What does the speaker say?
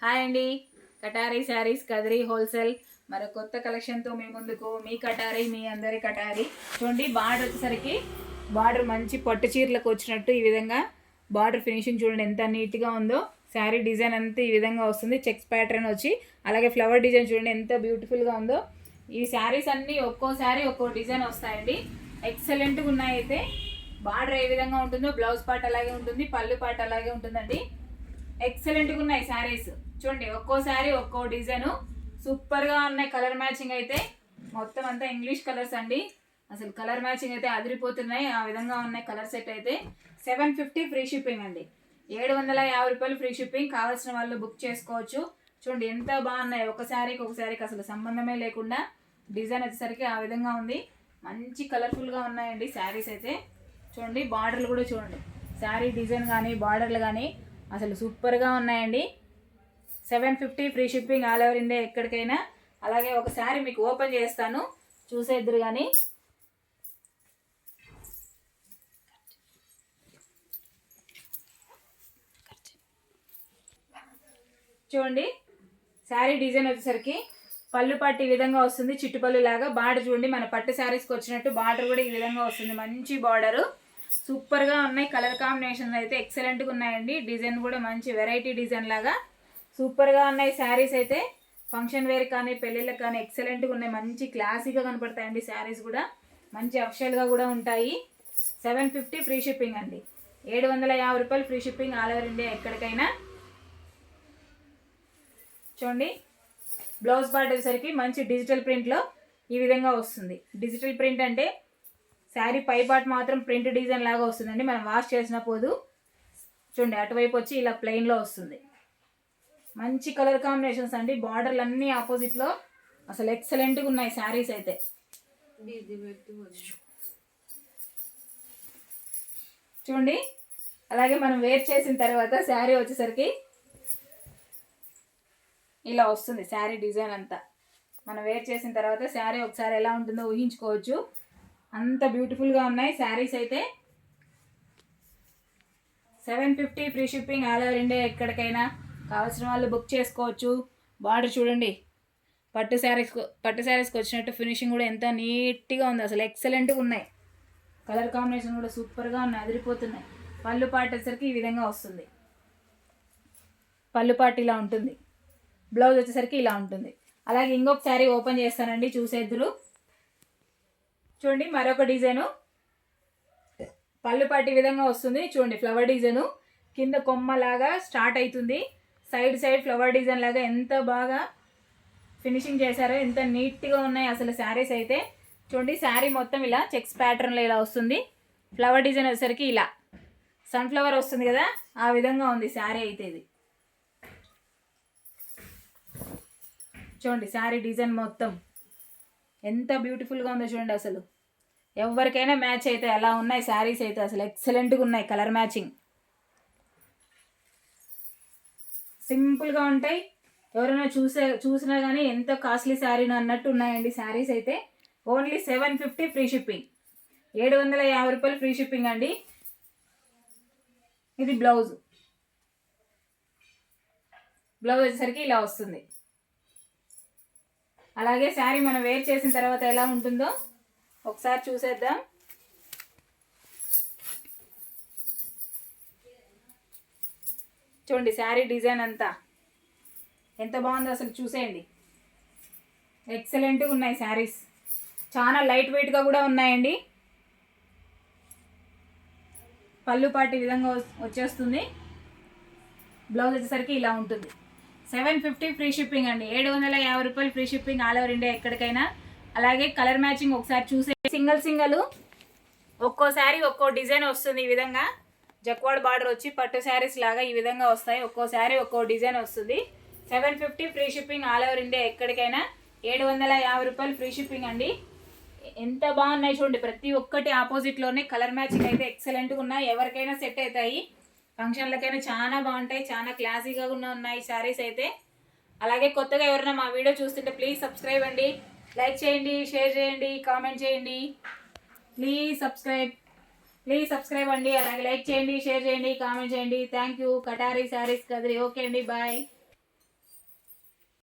Hi అండి, కటారీ saris Kadiri wholesale మరో కొత్త కలెక్షన్తో మీ ముందుకు. మీ కటారీ, మీ అందరి కటారీ. చూడండి, బార్డర్ వచ్చేసరికి బార్డర్ మంచి పట్టు చీరలకు వచ్చినట్టు ఈ విధంగా బార్డర్ ఫినిషింగ్ చూడండి ఎంత నీట్గా ఉందో. శారీ డిజైన్ అంతా ఈ విధంగా వస్తుంది, చెక్స్ ప్యాటర్న్ వచ్చి, అలాగే ఫ్లవర్ డిజైన్ చూడండి ఎంత బ్యూటిఫుల్గా ఉందో. ఈ శారీస్ అన్నీ ఒక్కో శారీ ఒక్కో డిజైన్ వస్తాయండి, ఎక్సలెంట్గా ఉన్నాయి. అయితే బార్డర్ ఏ విధంగా ఉంటుందో బ్లౌజ్ పార్ట్ అలాగే ఉంటుంది, పళ్ళు పార్ట్ అలాగే ఉంటుందండి. ఎక్సలెంట్గా ఉన్నాయి శారీస్. చూడండి, ఒక్కో శారీ ఒక్కో డిజైన్ సూపర్గా ఉన్నాయి. కలర్ మ్యాచింగ్ అయితే మొత్తం అంతా ఇంగ్లీష్ కలర్స్ అండి. అసలు కలర్ మ్యాచింగ్ అయితే అదిరిపోతున్నాయి, ఆ విధంగా ఉన్నాయి. కలర్ సెట్ అయితే 750 ఫ్రీ షిప్పింగ్ అండి. 750 రూపాయలు ఫ్రీ షిప్పింగ్. కావాల్సిన వాళ్ళు బుక్ చేసుకోవచ్చు. చూడండి ఎంత బాగున్నాయి, ఒక శారీకి ఒక శారీకి అసలు సంబంధమే లేకుండా డిజైన్ వచ్చేసరికి ఆ విధంగా ఉంది. మంచి కలర్ఫుల్గా ఉన్నాయండి శారీస్ అయితే. చూడండి, బార్డర్లు కూడా చూడండి, శారీ డిజైన్ కానీ బార్డర్లు కానీ అసలు సూపర్గా ఉన్నాయండి. 750 free shipping all over India ఎక్కడికైనా. అలాగే ఒకసారి మీకు ఓపెన్ చేస్తాను, చూసేద్దరు కానీ. చూడండి, శారీ డిజైన్ వచ్చేసరికి పళ్ళు పట్టు ఈ విధంగా వస్తుంది, చిట్టుపల్లు లాగా. బార్డర్ చూడండి, మన పట్టు శారీస్కి వచ్చినట్టు బార్డర్ కూడా ఈ విధంగా వస్తుంది. మంచి బార్డరు, సూపర్గా ఉన్నాయి. కలర్ కాంబినేషన్ అయితే ఎక్సలెంట్గా ఉన్నాయండి. డిజైన్ కూడా మంచి వెరైటీ డిజైన్ లాగా సూపర్గా ఉన్నాయి శారీస్ అయితే. ఫంక్షన్ వేర్ కానీ పెళ్ళిళ్ళకి కానీ ఎక్సలెంట్గా ఉన్నాయి. మంచి క్లాసీగా కనపడతాయండి శారీస్ కూడా, మంచి అఫిషియల్గా కూడా ఉంటాయి. 750 ఫ్రీ షిప్పింగ్ అండి. 750 రూపాయలు free shipping all over India ఎక్కడికైనా. చూడండి, బ్లౌజ్ పార్ట్ వచ్చేసరికి మంచి డిజిటల్ ప్రింట్లో ఈ విధంగా వస్తుంది. డిజిటల్ ప్రింట్ అంటే శారీ పై పార్ట్ మాత్రం ప్రింట్ డిజైన్ లాగా వస్తుందండి. మనం వాష్ చేసిన పోదు. చూడండి, అటువైపు వచ్చి ఇలా ప్లెయిన్లో వస్తుంది. మంచి కలర్ కాంబినేషన్స్ అండి. బార్డర్లు అన్నీ ఆపోజిట్లో అసలు ఎక్సలెంట్గా ఉన్నాయి శారీస్ అయితే. చూడండి, అలాగే మనం వేర్ చేసిన తర్వాత శారీ వచ్చేసరికి ఇలా వస్తుంది. శారీ డిజైన్ అంతా మనం వేర్ చేసిన తర్వాత శారీ ఒకసారి ఎలా ఉంటుందో ఊహించుకోవచ్చు. అంత బ్యూటిఫుల్గా ఉన్నాయి శారీస్ అయితే. 750 free shipping all over India ఎక్కడికైనా. కావాల్సిన వాళ్ళు బుక్ చేసుకోవచ్చు. బార్డర్ చూడండి, పట్టు శారీస్కి వచ్చినట్టు ఫినిషింగ్ కూడా ఎంత నీట్గా ఉంది, అసలు ఎక్సలెంట్గా ఉన్నాయి. కలర్ కాంబినేషన్ కూడా సూపర్గా ఉన్నాయి, అదిరిపోతున్నాయి. పళ్ళు పార్ట్ వచ్చేసరికి ఈ విధంగా వస్తుంది. పళ్ళు పార్ట్ ఇలా ఉంటుంది, బ్లౌజ్ వచ్చేసరికి ఇలా ఉంటుంది. అలాగే ఇంకొక శారీ ఓపెన్ చేస్తానండి, చూసేద్దరు. చూడండి, మరొక డిజైను. పళ్ళు పార్ట్ ఈ విధంగా వస్తుంది. చూడండి, ఫ్లవర్ డిజైను కింద కొమ్మలాగా స్టార్ట్ అవుతుంది. సైడ్ ఫ్లవర్ డిజైన్ లాగా ఎంత బాగా ఫినిషింగ్ చేశారో, ఎంత నీట్గా ఉన్నాయి అసలు శారీస్ అయితే. చూడండి, శారీ మొత్తం ఇలా చెక్స్ ప్యాటర్న్లో ఇలా వస్తుంది. ఫ్లవర్ డిజైన్ వచ్చేసరికి ఇలా సన్ఫ్లవర్ వస్తుంది కదా, ఆ విధంగా ఉంది శారీ అయితే. ఇది చూడండి, శారీ డిజైన్ మొత్తం ఎంత బ్యూటిఫుల్గా ఉందో చూడండి. అసలు ఎవరికైనా మ్యాచ్ అయితే అలా ఉన్నాయి శారీస్ అయితే, అసలు ఎక్సలెంట్గా ఉన్నాయి. కలర్ మ్యాచింగ్ సింపుల్గా ఉంటాయి. ఎవరైనా చూసినా కానీ ఎంత కాస్ట్లీ శారీను అన్నట్టు ఉన్నాయండి శారీస్ అయితే. Only 750 free shipping. 750 రూపాయలు ఫ్రీ షిప్పింగ్ అండి. ఇది బ్లౌజ్ వచ్చేసరికి ఇలా వస్తుంది. అలాగే శారీ మనం వేర్ చేసిన తర్వాత ఎలా ఉంటుందో ఒకసారి చూసేద్దాం. చూడండి, శారీ డిజైన్ అంతా ఎంత బాగుందో అసలు చూసేయండి. ఎక్సలెంట్గా ఉన్నాయి శారీస్, చాలా లైట్ వెయిట్గా కూడా ఉన్నాయండి. పళ్ళు పాటు ఈ విధంగా వచ్చేస్తుంది. బ్లౌజ్ వచ్చేసరికి ఇలా ఉంటుంది. 750 ఫ్రీ షిప్పింగ్ అండి. 750 రూపాయలు free shipping all over India ఎక్కడికైనా. అలాగే కలర్ మ్యాచింగ్ ఒకసారి చూసే. సింగల్ ఒక్కో శారీ ఒక్కో డిజైన్ వస్తుంది. ఈ విధంగా జక్వాడ్ బార్డర్ వచ్చి పట్టు శారీస్ లాగా ఈ విధంగా వస్తాయి. ఒక్కో శారీ ఒక్కో డిజైన్ వస్తుంది. 750 free shipping all over India ఎక్కడికైనా. 750 రూపాయలు ఫ్రీ షిప్పింగ్ అండి. ఎంత బాగున్నాయి చూడండి, ప్రతి ఒక్కటి ఆపోజిట్లోనే కలర్ మ్యాచింగ్ అయితే ఎక్సలెంట్గా ఉన్నాయి. ఎవరికైనా సెట్ అవుతాయి, ఫంక్షన్లకైనా చాలా బాగుంటాయి. చాలా క్లాసీగా ఉన్నాయి శారీస్ అయితే. అలాగే కొత్తగా ఎవరైనా మా వీడియో చూస్తుంటే ప్లీజ్ సబ్స్క్రైబ్ అండి. లైక్ చేయండి, షేర్ చేయండి, కామెంట్ చేయండి. ప్లీజ్ సబ్స్క్రైబ్ అండి. అలాగే లైక్ చేయండి, షేర్ చేయండి, కామెంట్ చేయండి. Thank you. కటారీ saris Kadiri. Okay అండి, బాయ్.